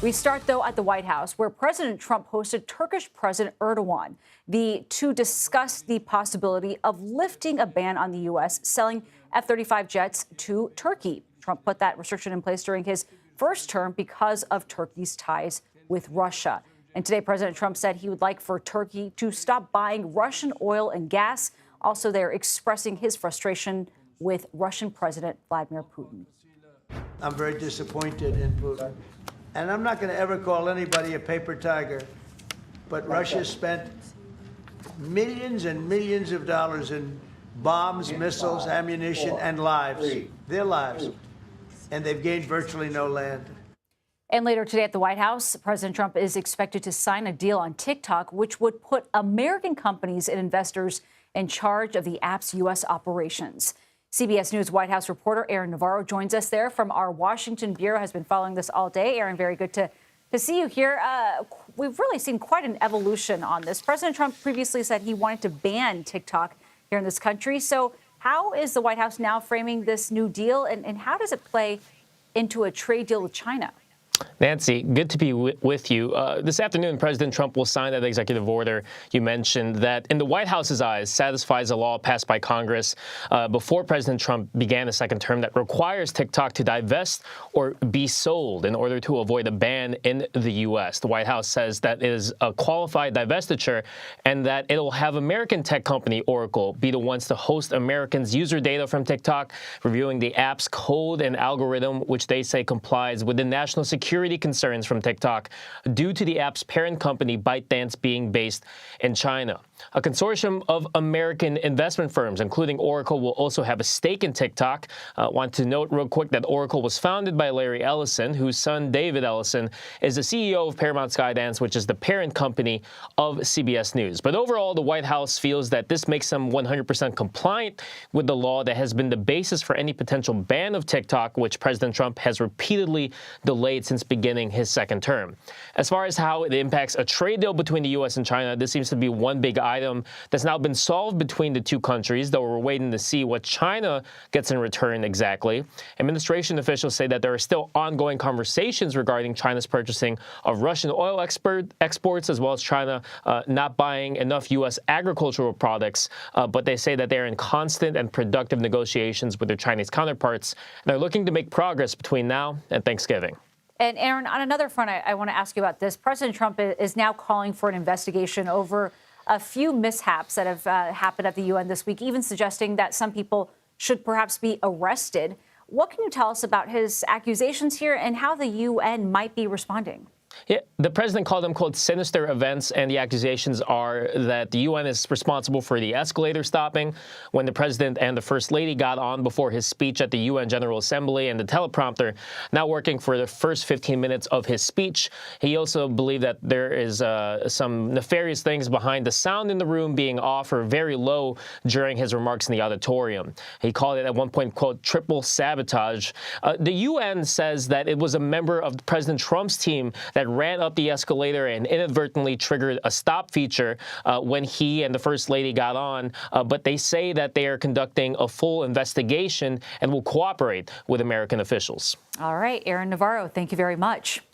We start, though, at the White House, where President Trump hosted Turkish President Erdogan to discuss the possibility of lifting a ban on the U.S. selling F-35 jets to Turkey. Trump put that restriction in place during his first term because of Turkey's ties with Russia. And today, President Trump said he would like for Turkey to stop buying Russian oil and gas. Also, they're expressing his frustration with Russian President Vladimir Putin. I'm very disappointed in Putin. And I'm not going to ever call anybody a paper tiger, but Russia spent millions and millions of dollars in bombs, missiles, ammunition, and lives, their lives, and they've gained virtually no land. And later today at the White House, President Trump is expected to sign a deal on TikTok, which would put American companies and investors in charge of the app's U.S. operations. CBS News White House reporter Aaron Navarro joins us there from our Washington bureau, has been following this all day. Aaron, very good to see you here. We've really seen quite an evolution on this. President Trump previously said he wanted to ban TikTok here in this country. So how is the White House now framing this new deal, and how does it play into a trade deal with China? Nancy, good to be with you. This afternoon, President Trump will sign that executive order you mentioned that, in the White House's eyes, satisfies a law passed by Congress before President Trump began a second term that requires TikTok to divest or be sold in order to avoid a ban in the U.S. The White House says that it is a qualified divestiture and that it will have American tech company Oracle be the ones to host Americans' user data from TikTok, reviewing the app's code and algorithm, which they say complies with the national security concerns from TikTok due to the app's parent company ByteDance being based in China. A consortium of American investment firms, including Oracle, will also have a stake in TikTok. Want to note real quick that Oracle was founded by Larry Ellison, whose son David Ellison is the CEO of Paramount Skydance, which is the parent company of CBS News. But overall, the White House feels that this makes them 100% compliant with the law that has been the basis for any potential ban of TikTok, which President Trump has repeatedly delayed since beginning his second term. As far as how it impacts a trade deal between the U.S. and China, this seems to be one big item that's now been solved between the two countries, though we're waiting to see what China gets in return exactly. Administration officials say that there are still ongoing conversations regarding China's purchasing of Russian oil exports, as well as China not buying enough U.S. agricultural products, but they say that they're in constant and productive negotiations with their Chinese counterparts, and they're looking to make progress between now and Thanksgiving. And Aaron, on another front, I want to ask you about this. President Trump is now calling for an investigation over a few mishaps that have happened at the UN this week, even suggesting that some people should perhaps be arrested. What can you tell us about his accusations here and how the UN might be responding? Yeah, the president called them, quote, sinister events, and the accusations are that the UN is responsible for the escalator stopping when the president and the first lady got on before his speech at the UN General Assembly, and the teleprompter not working for the first 15 minutes of his speech. He also believed that there is some nefarious things behind the sound in the room being off or very low during his remarks in the auditorium. He called it at one point, quote, triple sabotage. The UN says that it was a member of President Trump's team that ran up the escalator and inadvertently triggered a stop feature when he and the First Lady got on. But they say that they are conducting a full investigation and will cooperate with American officials. All right, Aaron Navarro, thank you very much.